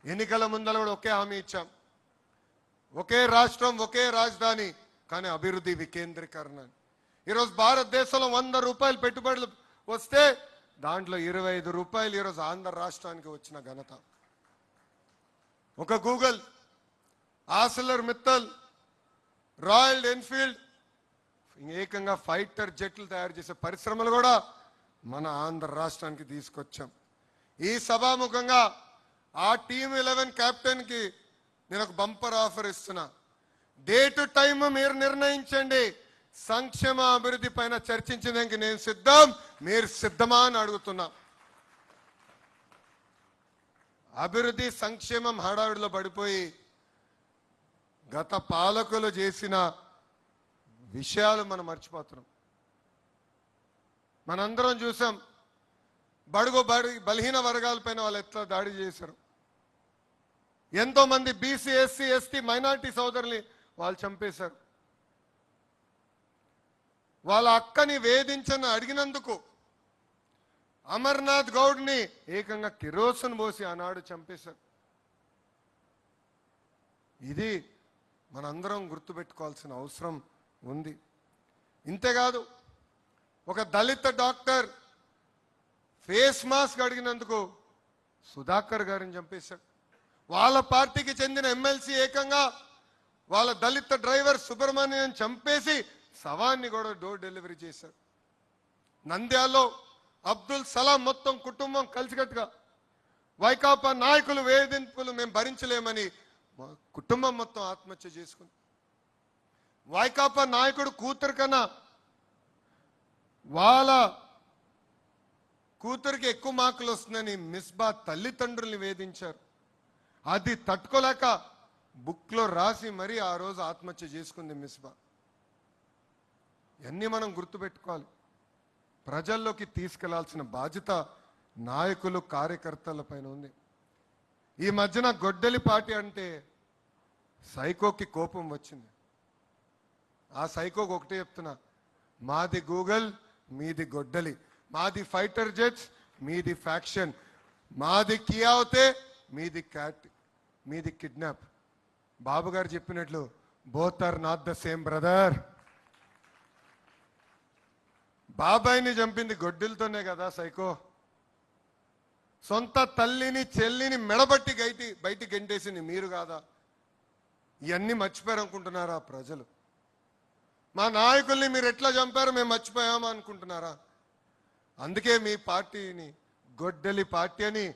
ఎన్నికల ముందర కూడా ఒకే హామీ ఇచ్చాం, ఒకే రాష్ట్రం ఒకే రాజధాని, కానీ అభివృద్ధి వికేంద్రీకరణ. ఈరోజు భారతదేశంలో 100 రూపాయలు పెట్టుబడులు వస్తే దాంట్లో 25 రూపాయలు ఈరోజు ఆంధ్ర రాష్ట్రానికి వచ్చిన ఘనత. ఒక Google, Arcelor Mittal, royal Enfield, ఏకంగా ఫైటర్ జెట్లు తయారు చేసే పరిశ్రమలు కూడా మన ఆంధ్ర రాష్ట్రానికి తీసుకొచ్చాం. ఈ సభాముఖంగా ఆ టీమ్ 11 కెప్టెన్ కి నేను ఒక బంపర్ ఆఫర్ ఇస్తున్నా. డేట్ టైం మీరు నిర్ణయించండి. సంక్షేమ అభివృద్ధి పైన చర్చించడానికి నేను సిద్ధం, మీరు సిద్ధమా అని అడుగుతున్నా. అభివృద్ధి సంక్షేమం హడావిడిలో పడిపోయి గత పాలకులు చేసిన విషయాలు మనం మర్చిపోతున్నాం. మనందరం చూసాం బలహీన వర్గాలపైన వాళ్ళు ఎట్లా దాడి చేశారు. ఎంతో మంది బీసీ, ఎస్సీ, ఎస్టీ, మైనారిటీ సోదరుల్ని వాళ్ళు చంపేశారు. వాళ్ళ అక్కని వేధించని అడిగినందుకు అమర్నాథ్ గౌడ్ని ఏకంగా కిరోసిన్ పోసి ఆనాడు చంపేశారు. ఇది మనందరం గుర్తుపెట్టుకోవాల్సిన అవసరం ఉంది. ఇంతేకాదు, ఒక దళిత డాక్టర్ ఫేస్ మాస్క్ అడిగినందుకు సుధాకర్ గారిని చంపేశాడు. వాళ్ళ పార్టీకి చెందిన ఎమ్మెల్సీ ఏకంగా వాళ్ళ దళిత డ్రైవర్ సుబ్రహ్మణ్యం చంపేసి శవాన్ని కూడా డోర్ డెలివరీ చేశారు. నంద్యాలలో అబ్దుల్ సలాం మొత్తం కుటుంబం కలిసికట్టుగా వైకాపా నాయకులు వేధింపులు మేము భరించలేమని కుటుంబం మొత్తం ఆత్మహత్య చేసుకుంది. వైకాపా నాయకుడు కూతురు కన్నా వాళ్ళ కూతురికి ఎక్కువ మార్కులు వస్తుందని మిస్బా తల్లిదండ్రుల్ని వేధించారు. అది తట్టుకోలేక బుక్లో రాసి మరీ ఆ రోజు ఆత్మహత్య చేసుకుంది మిస్బా. ఇవన్నీ మనం గుర్తుపెట్టుకోవాలి. ప్రజల్లోకి తీసుకెళ్లాల్సిన బాధ్యత నాయకులు, కార్యకర్తల పైన ఉంది. ఈ మధ్యన గొడ్డలి పార్టీ అంటే సైకోకి కోపం వచ్చింది. ఆ సైకోకి ఒకటే చెప్తున్నా, మాది గూగుల్, మీది గొడ్డలి, మాది ఫైటర్ జెట్స్, మీది ఫ్యాక్షన్, మాది కియా అవుతే మీది క్యాట్, మీది కిడ్నాప్. బాబు గారు చెప్పినట్లు both are not the same brother. బాబాయిని చంపింది గొడ్డలతోనే కదా సైకో. సొంత తల్లిని చెల్లిని మెడబట్టి బయటికి గెంటేసింది మీరు కాదా? ఇవన్నీ మర్చిపోయారనుకుంటున్నారా ప్రజలు? మా నాయకుల్ని మీరు ఎట్లా చంపారో మేము మర్చిపోయామా అనుకుంటున్నారా? అందుకే మీ పార్టీని గొడ్డలి పార్టీ అని